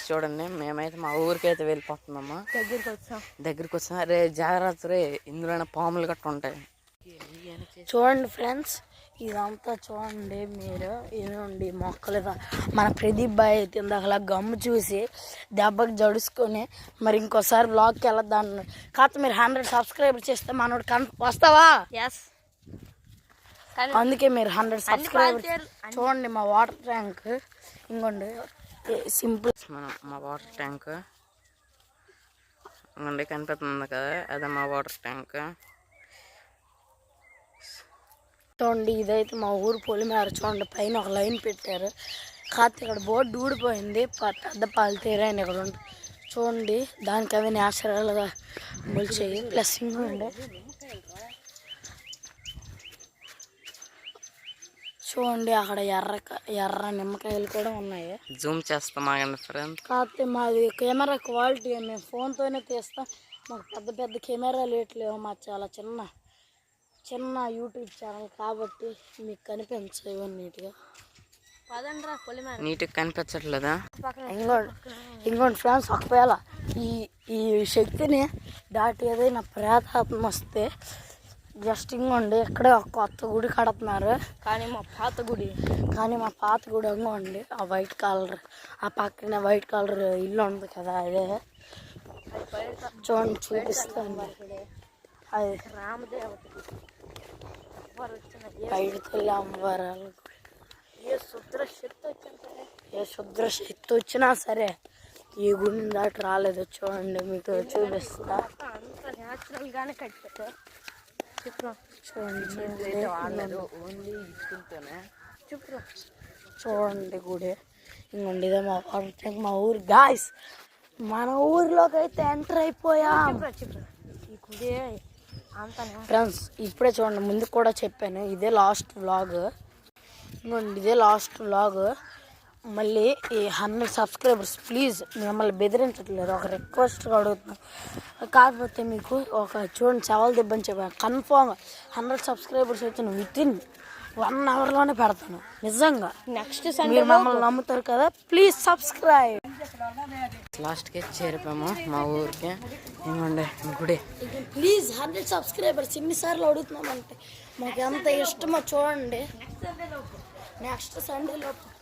చూడండి మేమైతే మా ఊరికి అయితే వెళ్ళిపోతున్నాము. దగ్గరికి వచ్చాం. రే జాగ్రత్త రే, ఇందులోనే పాములు గట్ట ఉంటాయి. చూడండి ఫ్రెండ్స్, ఇదంతా చూడండి మీరు. ఇదండి మొక్కలు. మన ప్రదీప్ బాయ్ అయితే ఇందాకలా గమ్ము చూసి దెబ్బకి జడుచుకొని మరి ఇంకోసారి బ్లాగ్కి వెళ్ళొద్దాం. కాకపోతే మీరు 100 సబ్స్క్రైబర్ చేస్తే మనోడు వస్తావా? అందుకే మీరు 100 సబ్స్క్రైబర్ చూడండి. మా వాటర్ ట్యాంక్ ఇంకోండి సింపుల్. మా వాటర్ ట్యాంక్ ఇంకోండి కనిపిస్తుంది కదా, అదే మా వాటర్ ట్యాంక్. చూడండి ఇదైతే మా ఊరు పొలిమేర. చూడండి పైన ఒక లైన్ పెట్టారు. కాకపోతే ఇక్కడ బోర్డు ఊడిపోయింది. పెద్ద పాలితీరు అని ఇక్కడ ఉంటుంది. చూడండి దానికి అవి న్యాచురల్గా మొలిచాయి. ప్లస్ ఇంకోండి చూడండి అక్కడ ఎర్ర నిమ్మకాయలు కూడా ఉన్నాయి. జూమ్ చేస్తాం ఫ్రెండ్స్. కాకపోతే మాది కెమెరా క్వాలిటీ మేము ఫోన్తోనే తీస్తాం. మాకు పెద్ద కెమెరాలు ఏట్లేవు. మా చాలా చిన్న యూట్యూబ్ ఛానల్ కాబట్టి మీకు కనిపించవు నీట్గా. నీట్గా కనిపించట్లేదా? ఇంకోటి ఫ్రెండ్స్, ఒకవేళ ఈ శక్తిని దాటి ఏదైనా ప్రేతాత్మ వస్తే జస్ట్ ఇంకోండి ఇక్కడే ఒక కొత్త గుడి కడుతున్నారు. కానీ మా పాత గుడి ఇంకోండి ఆ వైట్ కలర్, ఆ పక్కనే వైట్ కలర్ ఇల్లు ఉంది కదా, అదే చూడండి చూపిస్తాను. అది బయట తల్లి అమ్మవారాలు. ఏ శుద్ర శక్తి వచ్చినా సరే ఈ గుడిని దాటి రాలేదు. చూడండి మీకు చూపిస్తా. చూడండి గుడి ఇంకోండి ఇదే మా వాటర్ ట్యాంక్. మా ఊరు గాయ్స్, మన ఊరిలోకి అయితే ఎంటర్ అయిపోయాం. ఫ్రెండ్స్ ఇప్పుడే చూడండి, ముందు కూడా చెప్పాను ఇదే లాస్ట్ వ్లాగ్. ఇంకోండి ఇదే లాస్ట్ వ్లాగ్. మళ్ళీ ఈ 100 సబ్స్క్రైబర్స్ ప్లీజ్, మిమ్మల్ని బెదిరించట్లేదు, ఒక రిక్వెస్ట్గా అడుగుతున్నాను. కాకపోతే మీకు ఒక చూడండి సవాల్ దెబ్బని చెప్పాను. కన్ఫామ్గా 100 సబ్స్క్రైబర్స్ వచ్చిన వితిన్ 1 అవర్లోనే పెడతాను. నిజంగా నెక్స్ట్ సండే మమ్మల్ని నమ్ముతారు కదా, ప్లీజ్ సబ్స్క్రైబ్. లాస్ట్కి చేరిపోయాము మా ఊరికి. ఏమండి గుడి ప్లీజ్ 100 సబ్స్క్రైబర్స్. ఎన్నిసార్లు అడుగుతున్నామంటే మాకు ఎంత ఇష్టమో చూడండి. నెక్స్ట్ సండే లోపు